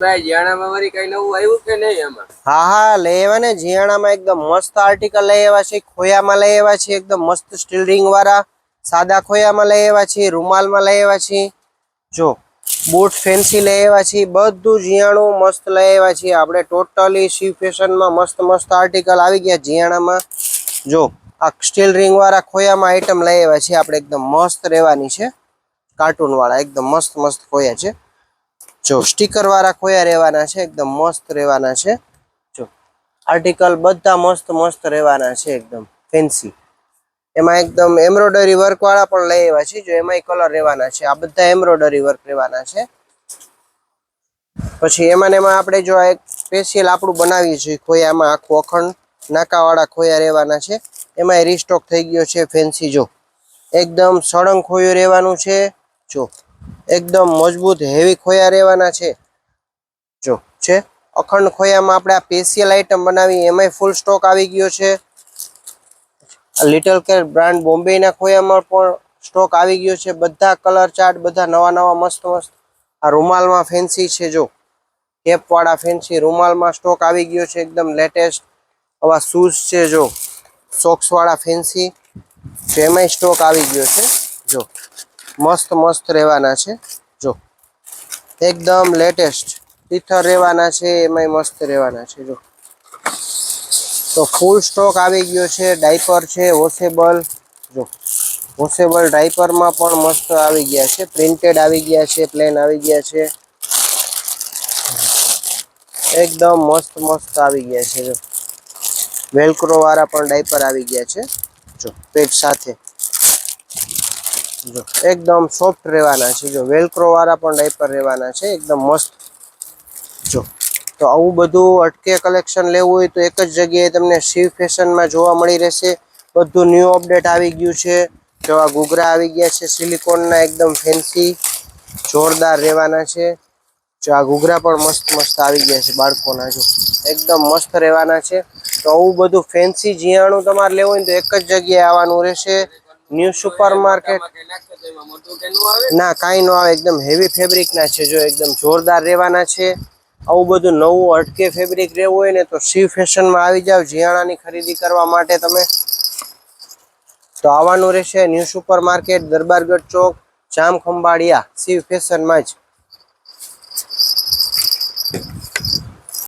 ભાઈ જીયાણામાં વળી કઈ નવું આવ્યું કે નહીં એમાં? હા હા, લઈ આવ્યા ને. જીયાણામાં એકદમ મસ્ત આર્ટિકલ લઈ આવ્યા છે. ખોયામાં લઈ આવ્યા છે એકદમ મસ્ત સ્ટીલ રિંગ વાળા. સાદા ખોયામાં લઈ આવ્યા છે, રૂમાલમાં લઈ આવ્યા છે. જો બૂટ ફેન્સી લઈ આવ્યા છે. બધું જીયાણું મસ્ત લઈ આવ્યા છે આપણે. ટોટલી શિવ ફેશનમાં મસ્ત મસ્ત આર્ટિકલ આવી ગયા જીયાણામાં. જો આ સ્ટીલ રિંગ વાળા ખોયામાં આઈટમ લઈ આવ્યા છે આપણે. એકદમ મસ્ત રહેવાની છે. કાર્ટૂન વાળા એકદમ મસ્ત મસ્ત ખોયા છે. જો સ્ટીકર વાળા ખોયા રહેવાના છે. એકદમ મસ્ત રહેવાના છે. જો આર્ટિકલ બધા મસ્ત મસ્ત રહેવાના છે. એકદમ ફેન્સી. એમાં એકદમ એમ્બ્રોઇડરી વર્ક વાળા પણ લઈ આવ્યા છે. જો એમાંય કલર રહેવાના છે. આ બધા એમ્બ્રોઇડરી વર્ક રહેવાના છે. પછી એમાં આપણે જો એક સ્પેશિયલ આપણું બનાવીએ છીએ ખોયામાં. આખું અખંડ નાકાવાળા ખોયા રહેવાના છે. એમાંય રીસ્ટોક થઈ ગયો છે ફેન્સી. જો એકદમ સળંગ ખોયું રહેવાનું છે. જો એકદમ મજબૂત હેવી ખોયા રહેવાના છે. જો છે અખંડ ખોયામાં આપણે આ સ્પેશિયલ આઈટમ બનાવી, એમાંય ફૂલ સ્ટોક આવી ગયો છે. લિટલ કેર બ્રાન્ડ બોમ્બેના ખોયામાં પણ સ્ટોક આવી ગયો છે. બધા કલર ચાર્ટ બધા નવા નવા મસ્ત મસ્ત. આ રૂમાલમાં ફેન્સી છે. જો કેપ વાળા ફેન્સી રૂમાલમાં સ્ટોક આવી ગયો છે. એકદમ લેટેસ્ટ. આવા શૂઝ છે. જો સોક્સ વાળા ફેન્સી. તો એમાંય સ્ટોક આવી ગયો છે. જો મસ્ત મસ્ત રહેવાના છે. જો એકદમ લેટેસ્ટ ટીથર રહેવાના છે. એમાંય મસ્ત રહેવાના છે. જો તો ફૂલ સ્ટોક આવી ગયો છે. ડાયપર છે વોશેબલ. જો વોશેબલ ડાયપરમાં પણ મસ્ત આવી ગયા છે. પ્રિન્ટેડ આવી ગયા છે, પ્લેન આવી ગયા છે. એકદમ મસ્ત મસ્ત આવી ગયા છે. જો વેલક્રો વાળા પણ ડાયપર આવી ગયા છે. જો પેટ સાથે. જો એકદમ સોફ્ટ રહેવાના છે. જો વેલક્રો વાળા પણ ડાયપર રહેવાના છે. એકદમ મસ્ત. જો તો આવું બધું અટકે કલેક્શન લેવું હોય તો એક જ જગ્યાએ તમને શિવ ફેશનમાં જોવા મળી રહેશે. બધું ન્યૂ અપડેટ આવી ગયું છે. જો આ ઘૂઘરા આવી ગયા છે સિલિકોનના. એકદમ ફેન્સી જોરદાર રહેવાના છે. જો આ ઘૂઘરા પણ મસ્ત મસ્ત આવી ગયા છે બાળકોના. જો એકદમ મસ્ત રહેવાના છે. તો આવું બધું ફેન્સી જીયાણું તમારે લેવું હોય તો એક જ જગ્યાએ આવવાનું રહેશે. New super market. ના કાંઈ ન આવે. એકદમ હેવી ફેબ્રિક ના છે. જો એકદમ જોરદાર રહેવાના છે. આવું બધું નવું અટકે ફેબ્રિક રહેવું હોય ને તો શિવ ફેશનમાં આવી જાવ જીયાણાની ખરીદી કરવા માટે. તમે તો આવવાનું રહેશે ન્યૂ સુપર માર્કેટ, દરબારગઢ ચોક, જામ ખંભાળિયા, શિવ ફેશનમાં જ.